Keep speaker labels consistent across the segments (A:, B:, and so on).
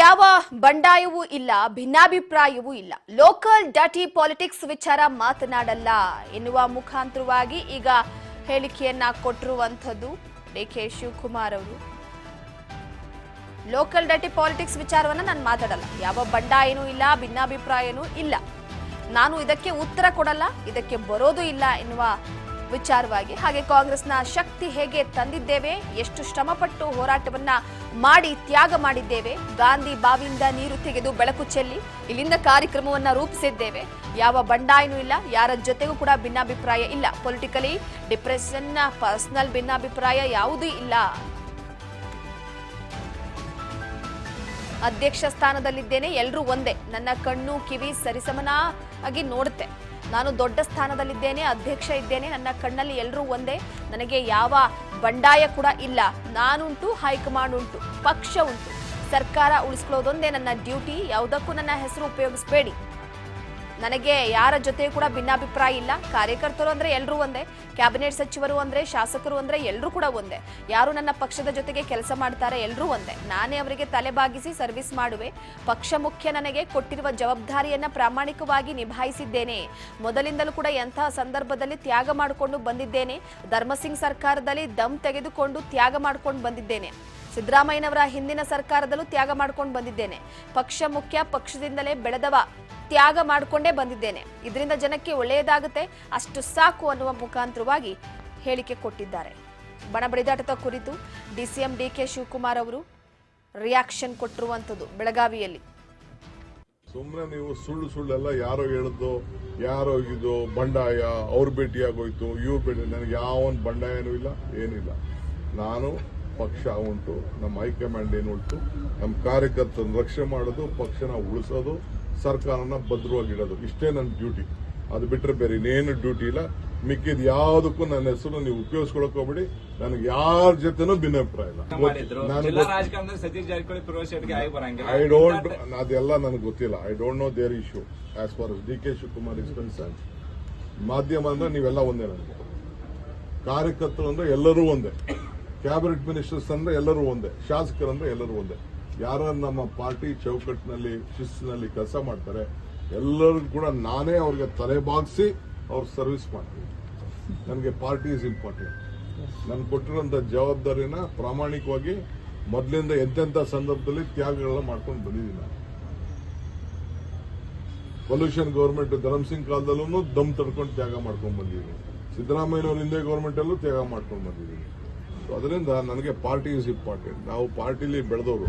A: ಯಾವ ಬಂಡಾಯವೂ ಇಲ್ಲ, ಭಿನ್ನಾಭಿಪ್ರಾಯವೂ ಇಲ್ಲ. ಲೋಕಲ್ ಡರ್ಟಿ ಪಾಲಿಟಿಕ್ಸ್ ವಿಚಾರ ಮಾತನಾಡಲ್ಲ ಎನ್ನುವ ಮುಖಾಂತರವಾಗಿ ಈಗ ಹೇಳಿಕೆಯನ್ನ ಕೊಟ್ಟಿರುವಂತದ್ದು ಡಿಕೆ ಶಿವಕುಮಾರ್ ಅವರು. ಲೋಕಲ್ ಡರ್ಟಿ ಪಾಲಿಟಿಕ್ಸ್ ವಿಚಾರವನ್ನ ನಾನು ಮಾತಾಡಲ್ಲ, ಯಾವ ಬಂಡಾಯನೂ ಇಲ್ಲ, ಭಿನ್ನಾಭಿಪ್ರಾಯನೂ ಇಲ್ಲ, ನಾನು ಇದಕ್ಕೆ ಉತ್ತರ ಕೊಡಲ್ಲ, ಇದಕ್ಕೆ ಬರೋದು ಇಲ್ಲ ಎನ್ನುವ ವಿಚಾರವಾಗಿ. ಹಾಗೆ ಕಾಂಗ್ರೆಸ್ನ ಶಕ್ತಿ ಹೇಗೆ ತಂದಿದ್ದೇವೆ, ಎಷ್ಟು ಶ್ರಮಪಟ್ಟು ಹೋರಾಟವನ್ನ ಮಾಡಿ ತ್ಯಾಗ ಮಾಡಿದ್ದೇವೆ, ಗಾಂಧಿ ಬಾವಿಯಿಂದ ನೀರು ತೆಗೆದು ಬೆಳಕು ಚೆಲ್ಲಿ ಇಲ್ಲಿಂದ ಕಾರ್ಯಕ್ರಮವನ್ನ ರೂಪಿಸಿದ್ದೇವೆ, ಯಾವ ಬಂಡಾಯನೂ ಇಲ್ಲ, ಯಾರ ಜೊತೆಗೂ ಕೂಡ ಭಿನ್ನಾಭಿಪ್ರಾಯ ಇಲ್ಲ, ಪೊಲಿಟಿಕಲಿ ಡಿಪ್ರೆಷನ್, ಪರ್ಸನಲ್ ಭಿನ್ನಾಭಿಪ್ರಾಯ ಯಾವುದೂ ಇಲ್ಲ. ಅಧ್ಯಕ್ಷ ಸ್ಥಾನದಲ್ಲಿದ್ದೇನೆ, ಎಲ್ಲರೂ ಒಂದೇ, ನನ್ನ ಕಣ್ಣು ಕಿವಿ ಸರಿಸಮನಾಗಿ ನೋಡುತ್ತೆ, ನಾನು ದೊಡ್ಡ ಸ್ಥಾನದಲ್ಲಿದ್ದೇನೆ, ಅಧ್ಯಕ್ಷ ಇದ್ದೇನೆ, ನನ್ನ ಕಣ್ಣಲ್ಲಿ ಎಲ್ಲರೂ ಒಂದೇ, ನನಗೆ ಯಾವ ಬಂಡಾಯ ಕೂಡ ಇಲ್ಲ, ನಾನುಂಟು, ಹೈಕಮಾಂಡ್ ಉಂಟು, ಪಕ್ಷ ಉಂಟು, ಸರ್ಕಾರ ಉಳಿಸ್ಕೊಳ್ಳೋದೊಂದೇ ನನ್ನ ಡ್ಯೂಟಿ, ಯಾವುದಕ್ಕೂ ನನ್ನ ಹೆಸರು ಉಪಯೋಗಿಸಬೇಡಿ, ನನಗೆ ಯಾರ ಜೊತೆ ಕೂಡ ಭಿನ್ನಾಭಿಪ್ರಾಯ ಇಲ್ಲ, ಕಾರ್ಯಕರ್ತರು ಅಂದ್ರೆ ಎಲ್ಲರೂ ಒಂದೇ, ಕ್ಯಾಬಿನೆಟ್ ಸಚಿವರು ಅಂದ್ರೆ, ಶಾಸಕರು ಅಂದ್ರೆ ಎಲ್ಲರೂ ಕೂಡ ಒಂದೇ, ಯಾರು ನನ್ನ ಪಕ್ಷದ ಜೊತೆಗೆ ಕೆಲಸ ಮಾಡ್ತಾರೆ ಎಲ್ಲರೂ ಒಂದೇ, ನಾನೇ ಅವರಿಗೆ ತಲೆಬಾಗಿಸಿ ಸರ್ವಿಸ್ ಮಾಡುವೆ, ಪಕ್ಷ ಮುಖ್ಯ ನನಗೆ ಕೊಟ್ಟಿರುವ ಜವಾಬ್ದಾರಿಯನ್ನ ಪ್ರಾಮಾಣಿಕವಾಗಿ ನಿಭಾಯಿಸಿದ್ದೇನೆ, ಮೊದಲಿಂದಲೂ ಕೂಡ ಎಂತಹ ಸಂದರ್ಭದಲ್ಲಿ ತ್ಯಾಗ ಮಾಡಿಕೊಂಡು ಬಂದಿದ್ದೇನೆ, ಧರ್ಮಸಿಂಗ್ ಸರ್ಕಾರದಲ್ಲಿ ದಮ್ ತೆಗೆದುಕೊಂಡು ತ್ಯಾಗ ಮಾಡ್ಕೊಂಡು ಬಂದಿದ್ದೇನೆ, ಸಿದ್ದರಾಮಯ್ಯನವರ ಹಿಂದಿನ ಸರ್ಕಾರದಲ್ಲೂ ತ್ಯಾಗ ಮಾಡ್ಕೊಂಡು ಬಂದಿದ್ದೇನೆ, ಪಕ್ಷ ಮುಖ್ಯ, ಪಕ್ಷದಿಂದಲೇ ಬೆಳೆದವ, ತ್ಯಾಗ ಮಾಡಿಕೊಂಡೇ ಬಂದಿದ್ದೇನೆ, ಇದರಿಂದ ಜನಕ್ಕೆ ಒಳ್ಳೆಯದಾಗುತ್ತೆ, ಅಷ್ಟು ಸಾಕು ಅನ್ನುವ ಮುಖಾಂತರವಾಗಿ ಹೇಳಿಕೆ ಕೊಟ್ಟಿದ್ದಾರೆ. ಬಣ ಬಡಿದಾಟದ ಕುರಿತು ಡಿಸಿಎಂ ಡಿಕೆ ಶಿವಕುಮಾರ್ ಅವರು ರಿಯಾಕ್ಷನ್ ಕೊಟ್ಟಿರುವಂತದ್ದು ಬೆಳಗಾವಿಯಲ್ಲಿ.
B: ಸುಮ್ಮನೆ ನೀವು ಸುಳ್ಳೆಲ್ಲ ಯಾರೋ ಹೇಳಿದ್ದು, ಯಾರೋ ಇದು ಬಂಡಾಯ, ಅವ್ರ ಭೇಟಿಯಾಗೋಯ್ತು, ಇವ್ರ ಭೇಟಿ, ನನಗೆ ಯಾವೊಂದು ಬಂಡಾಯನೂ ಇಲ್ಲ, ಏನಿಲ್ಲ. ನಾನು ಪಕ್ಷ ಉಂಟು, ನಮ್ಮ ಹೈಕಮಾಂಡ್ ಏನು ಉಂಟು, ನಮ್ಮ ಕಾರ್ಯಕರ್ತರನ್ನು ರಕ್ಷಣೆ ಮಾಡೋದು, ಪಕ್ಷನ ಉಳಿಸೋದು, ಸರ್ಕಾರನ ಭದ್ರವಾಗಿಡೋದು, ಇಷ್ಟೇ ನನ್ನ ಡ್ಯೂಟಿ. ಅದು ಬಿಟ್ಟರೆ ಬೇರೆ ಇನ್ನೇನು ಡ್ಯೂಟಿ ಇಲ್ಲ. ಮಿಕ್ಕಿದ ಯಾವುದಕ್ಕೂ ನನ್ನ ಹೆಸರು ನೀವು ಉಪಯೋಗಿಸ್ಕೊಳಕ್ ಹೋಗ್ಬೇಡಿ, ನನಗೆ ಯಾರ ಜೊತೆನೂ ಭಿನ್ನಾಭಿಪ್ರಾಯ ಇಲ್ಲ. ಐ ಡೋಂಟ್, ಅದೆಲ್ಲ ನನಗೆ ಗೊತ್ತಿಲ್ಲ. I don't know their issue as far D K Shivakumar is concern. ಮಾಧ್ಯಮ ಅಂದ್ರೆ ನೀವೆಲ್ಲ ಒಂದೇ, ನನಗೆ ಕಾರ್ಯಕರ್ತರು ಅಂದ್ರೆ ಎಲ್ಲರೂ ಒಂದೇ, ಕ್ಯಾಬಿನೆಟ್ ಮಿನಿಸ್ಟರ್ಸ್ ಅಂದ್ರೆ ಎಲ್ಲರೂ ಒಂದೇ, ಶಾಸಕರಂದ್ರೆ ಎಲ್ಲರೂ ಒಂದೇ. ಯಾರು ನಮ್ಮ ಪಾರ್ಟಿ ಚೌಕಟ್ಟಿನಲ್ಲಿ ಶಿಸ್ತಿನಲ್ಲಿ ಕೆಲಸ ಮಾಡ್ತಾರೆ ಎಲ್ಲರಿಗೂ ಕೂಡ ನಾನೇ ಅವ್ರಿಗೆ ತಲೆಬಾಗಿಸಿ ಅವ್ರ ಸರ್ವಿಸ್ ಮಾಡ್ತೀನಿ. ನನಗೆ ಪಾರ್ಟಿ ಇಸ್ ಇಂಪಾರ್ಟೆಂಟ್. ನನ್ಗೆ ಕೊಟ್ಟಿರೋಂಥ ಜವಾಬ್ದಾರಿನ ಪ್ರಾಮಾಣಿಕವಾಗಿ ಮೊದಲಿಂದ ಎಂತೆಂಥ ಸಂದರ್ಭದಲ್ಲಿ ತ್ಯಾಗಗಳನ್ನ ಮಾಡ್ಕೊಂಡು ಬಂದಿದ್ದೀನಿ. ನಾನು ಪೊಲ್ಯೂಷನ್ ಗೌರ್ಮೆಂಟ್ ಧರ್ಮಸಿಂಗ್ ಕಾಲದಲ್ಲೂ ದಮ್ ತಡ್ಕೊಂಡು ತ್ಯಾಗ ಮಾಡ್ಕೊಂಡು ಬಂದಿದ್ದೀನಿ, ಸಿದ್ದರಾಮಯ್ಯನವ್ರ ಹಿಂದೆ ಗೌರ್ಮೆಂಟ್ ಅಲ್ಲೂ ತ್ಯಾಗ ಮಾಡ್ಕೊಂಡು ಬಂದಿದ್ದೀನಿ. ಅದರಿಂದ ನನಗೆ ಪಾರ್ಟಿ ಇಸ್ ಇಂಪಾರ್ಟೆಂಟ್. ನಾವು ಪಾರ್ಟಿಲಿ ಬೆಳೆದವರು,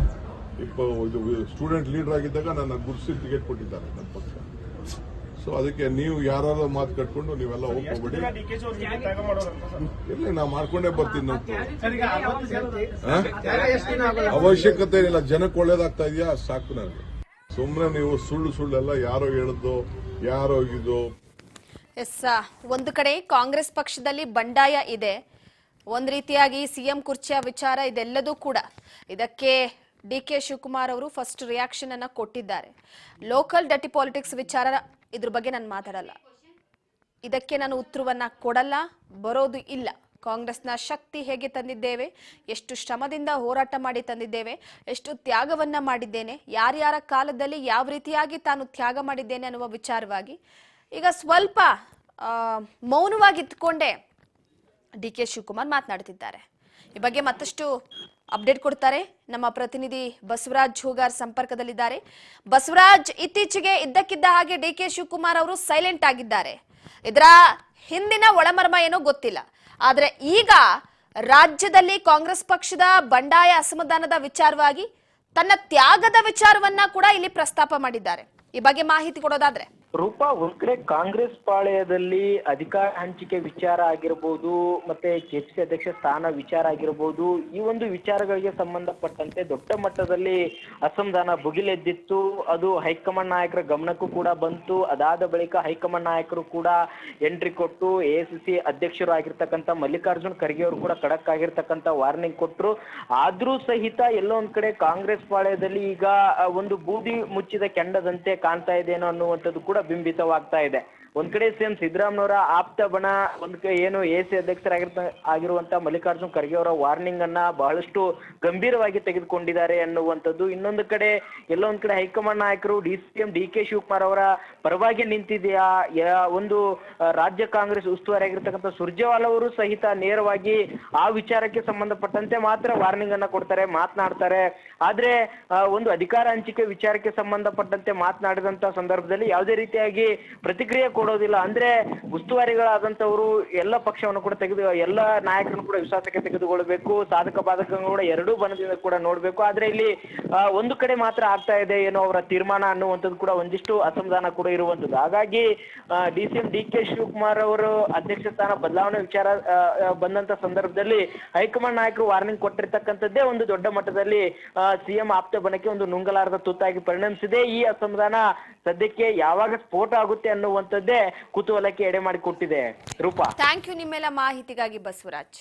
B: ಇದು ಸ್ಟೂಡೆಂಟ್ ಲೀಡರ್ ಆಗಿದ್ದಾಗ ನನ್ನ ಗುರುಸಿ ಟಿಕೆಟ್ ಕೊಟ್ಟಿದ್ದಾರೆ ನನ್ನ ಪಕ್ಷ. ಸೊ ಅದಕ್ಕೆ ನೀವು ಯಾರು ಮಾತು ಕಟ್ಕೊಂಡು ನೀವೆಲ್ಲ ಹೋಗ್ಕೋಬೇಡಿ. ಇಲ್ಲಿ ನಾ ಮಾಡ್ಕೊಂಡೇ ಬರ್ತೀನಿ. ಅವಶ್ಯಕತೆ ಇಲ್ಲ, ಜನಕ್ಕೆ ಒಳ್ಳೇದಾಗ್ತಾ ಇದೆಯಾ ಸಾಕು ನನಗೆ. ಸುಮ್ಮನೆ ನೀವು ಸುಳ್ಳೆಲ್ಲ ಯಾರೋ ಹೇಳಿದ್ದು, ಯಾರೋ ಇದು.
A: ಎಸ್, ಒಂದು ಕಡೆ ಕಾಂಗ್ರೆಸ್ ಪಕ್ಷದಲ್ಲಿ ಬಂಡಾಯ ಇದೆ, ಒಂದ್ ರೀತಿಯಾಗಿ ಸಿಎಂ ಕುರ್ಚಿಯ ವಿಚಾರ, ಇದೆಲ್ಲದೂ ಕೂಡ ಇದಕ್ಕೆ ಡಿಕೆ ಶಿವಕುಮಾರ್ ಅವರು ಫಸ್ಟ್ ರಿಯಾಕ್ಷನ್ ಅನ್ನ ಕೊಟ್ಟಿದ್ದಾರೆ. ಲೋಕಲ್ ಡರ್ಟಿ ಪಾಲಿಟಿಕ್ಸ್ ವಿಚಾರ, ಇದ್ರ ಬಗ್ಗೆ ನಾನು ಮಾತಾಡಲ್ಲ, ಇದಕ್ಕೆ ನಾನು ಉತ್ತರವನ್ನ ಕೊಡಲ್ಲ, ಬರೋದು ಇಲ್ಲ. ಕಾಂಗ್ರೆಸ್ನ ಶಕ್ತಿ ಹೇಗೆ ತಂದಿದ್ದೇವೆ, ಎಷ್ಟು ಶ್ರಮದಿಂದ ಹೋರಾಟ ಮಾಡಿ ತಂದಿದ್ದೇವೆ, ಎಷ್ಟು ತ್ಯಾಗವನ್ನ ಮಾಡಿದ್ದೇನೆ, ಯಾರ್ಯಾರ ಕಾಲದಲ್ಲಿ ಯಾವ ರೀತಿಯಾಗಿ ತಾನು ತ್ಯಾಗ ಮಾಡಿದ್ದೇನೆ ಅನ್ನುವ ವಿಚಾರವಾಗಿ ಈಗ ಸ್ವಲ್ಪ ಮೌನವಾಗಿತ್ಕೊಂಡೆ ಡಿಕೆ ಶಿವಕುಮಾರ್ ಮಾತನಾಡುತ್ತಿದ್ದಾರೆ. ಈ ಬಗ್ಗೆ ಮತ್ತಷ್ಟು ಅಪ್ಡೇಟ್ ಕೊಡ್ತಾರೆ ನಮ್ಮ ಪ್ರತಿನಿಧಿ ಬಸವರಾಜ್ ಹೂಗಾರ್ ಸಂಪರ್ಕದಲ್ಲಿದ್ದಾರೆ. ಬಸವರಾಜ್, ಇತ್ತೀಚೆಗೆ ಇದ್ದಕ್ಕಿದ್ದ ಹಾಗೆ ಡಿಕೆ ಶಿವಕುಮಾರ್ ಅವರು ಸೈಲೆಂಟ್ ಆಗಿದ್ದಾರೆ. ಇದರ ಹಿಂದಿನ ಒಳಮರ್ಮ ಏನೋ ಗೊತ್ತಿಲ್ಲ, ಆದ್ರೆ ಈಗ ರಾಜ್ಯದಲ್ಲಿ ಕಾಂಗ್ರೆಸ್ ಪಕ್ಷದ ಬಂಡಾಯ ಅಸಮಾಧಾನದ ವಿಚಾರವಾಗಿ ತನ್ನ ತ್ಯಾಗದ ವಿಚಾರವನ್ನ ಕೂಡ ಇಲ್ಲಿ ಪ್ರಸ್ತಾಪ ಮಾಡಿದ್ದಾರೆ. ಈ ಬಗ್ಗೆ ಮಾಹಿತಿ ಕೊಡೋದಾದ್ರೆ
C: ರೂಪಾ, ಒಂದ್ ಕಡೆ ಕಾಂಗ್ರೆಸ್ ಪಾಳೆಯದಲ್ಲಿ ಅಧಿಕಾರ ಹಂಚಿಕೆ ವಿಚಾರ ಆಗಿರ್ಬೋದು, ಮತ್ತೆ ಕೆಪಿಸಿ ಅಧ್ಯಕ್ಷ ಸ್ಥಾನ ವಿಚಾರ ಆಗಿರ್ಬೋದು, ಈ ಒಂದು ವಿಚಾರಗಳಿಗೆ ಸಂಬಂಧಪಟ್ಟಂತೆ ದೊಡ್ಡ ಮಟ್ಟದಲ್ಲಿ ಅಸಮಾಧಾನ ಭುಗಿಲೆದ್ದಿತ್ತು. ಅದು ಹೈಕಮಾಂಡ್ ನಾಯಕರ ಗಮನಕ್ಕೂ ಕೂಡ ಬಂತು. ಅದಾದ ಬಳಿಕ ಹೈಕಮಾಂಡ್ ನಾಯಕರು ಕೂಡ ಎಂಟ್ರಿ ಕೊಟ್ಟು ಎಐಸಿಸಿ ಅಧ್ಯಕ್ಷರು ಆಗಿರ್ತಕ್ಕಂಥ ಮಲ್ಲಿಕಾರ್ಜುನ್ ಖರ್ಗೆ ಅವರು ಕೂಡ ಖಡಕ್ ಆಗಿರ್ತಕ್ಕಂಥ ವಾರ್ನಿಂಗ್ ಕೊಟ್ಟರು. ಆದ್ರೂ ಸಹಿತ ಎಲ್ಲೋ ಒಂದ್ ಕಡೆ ಕಾಂಗ್ರೆಸ್ ಪಾಳೆಯದಲ್ಲಿ ಈಗ ಒಂದು ಬೂದಿ ಮುಚ್ಚಿದ ಕೆಂಡದಂತೆ ಕಾಣ್ತಾ ಇದೆ ಅನ್ನುವಂಥದ್ದು ಕೂಡ ಬಿಂಬಿತವಾಗ್ತಾ ಇದೆ. ಒಂದ್ ಕಡೆ ಸಿಎಂ ಸಿದ್ದರಾಮಯ್ಯವರ ಆಪ್ತ ಬಣ ಏನು ಎಸಿ ಆಗಿರುವಂತ ಮಲ್ಲಿಕಾರ್ಜುನ್ ಖರ್ಗೆ ಅವರ ವಾರ್ನಿಂಗ್ ಅನ್ನ ಬಹಳಷ್ಟು ಗಂಭೀರವಾಗಿ ತೆಗೆದುಕೊಂಡಿದ್ದಾರೆ ಅನ್ನುವಂಥದ್ದು. ಇನ್ನೊಂದು ಕಡೆ ಎಲ್ಲೊಂದ್ ಕಡೆ ಹೈಕಮಾಂಡ್ ನಾಯಕರು ಸಿಎಂ ಡಿ ಕೆ ಶಿವಕುಮಾರ್ ಅವರ ಪರವಾಗಿ ನಿಂತಿದೆಯಾ, ಒಂದು ರಾಜ್ಯ ಕಾಂಗ್ರೆಸ್ ಉಸ್ತುವಾರಿ ಆಗಿರ್ತಕ್ಕಂಥ ಸುರ್ಜೇವಾಲಾ ಅವರು ಸಹಿತ ನೇರವಾಗಿ ಆ ವಿಚಾರಕ್ಕೆ ಸಂಬಂಧಪಟ್ಟಂತೆ ಮಾತ್ರ ವಾರ್ನಿಂಗ್ ಅನ್ನ ಕೊಡ್ತಾರೆ, ಮಾತನಾಡ್ತಾರೆ. ಆದ್ರೆ ಒಂದು ಅಧಿಕಾರ ಹಂಚಿಕೆ ವಿಚಾರಕ್ಕೆ ಸಂಬಂಧಪಟ್ಟಂತೆ ಮಾತನಾಡಿದಂತ ಸಂದರ್ಭದಲ್ಲಿ ಯಾವುದೇ ರೀತಿಯಾಗಿ ಪ್ರತಿಕ್ರಿಯೆ ಕೊಡೋದಿಲ್ಲ. ಅಂದ್ರೆ ಉಸ್ತುವಾರಿಗಳಾದಂತವರು ಎಲ್ಲ ಪಕ್ಷವನ್ನು ಕೂಡ ಎಲ್ಲ ನಾಯಕರನ್ನು ಕೂಡ ವಿಶ್ವಾಸಕ್ಕೆ ತೆಗೆದುಕೊಳ್ಬೇಕು, ಸಾಧಕ ಬಾಧಕಗಳು ಕೂಡ ಎರಡೂ ಬಣದಿಂದ ಕೂಡ ನೋಡ್ಬೇಕು. ಆದ್ರೆ ಇಲ್ಲಿ ಒಂದು ಕಡೆ ಮಾತ್ರ ಆಗ್ತಾ ಇದೆ ಏನೋ ಅವರ ತೀರ್ಮಾನ ಅನ್ನುವಂಥದ್ದು ಕೂಡ ಒಂದಿಷ್ಟು ಅಸಮಾಧಾನ ಕೂಡ ಇರುವಂತದ್ದು. ಹಾಗಾಗಿ ಸಿಎಂ ಡಿ ಕೆ ಶಿವಕುಮಾರ್ ಅವರು ಅಧ್ಯಕ್ಷ ಸ್ಥಾನ ಬದಲಾವಣೆ ವಿಚಾರ ಬಂದಂತ ಸಂದರ್ಭದಲ್ಲಿ ಹೈಕಮಾಂಡ್ ನಾಯಕರು ವಾರ್ನಿಂಗ್ ಕೊಟ್ಟಿರ್ತಕ್ಕಂಥದ್ದೇ ಒಂದು ದೊಡ್ಡ ಮಟ್ಟದಲ್ಲಿ ಸಿಎಂ ಆಪ್ತ ಬಣಕ್ಕೆ ಒಂದು ನುಂಗಲಾರದ ತುತ್ತಾಗಿ ಪರಿಣಮಿಸಿದೆ. ಈ ಅಸಮಾಧಾನ ಸದ್ಯಕ್ಕೆ ಯಾವಾಗ ಸ್ಫೋಟ ಆಗುತ್ತೆ ಅನ್ನುವಂಥದ್ದೇ ಕುತೂಹಲಕ್ಕೆ ಎಡೆ ಮಾಡಿಕೊಟ್ಟಿದೆ. ರೂಪಾ,
A: ಥ್ಯಾಂಕ್ ಯು ನಿಮ್ಮೆಲ್ಲ ಮಾಹಿತಿಗಾಗಿ ಬಸವರಾಜ್.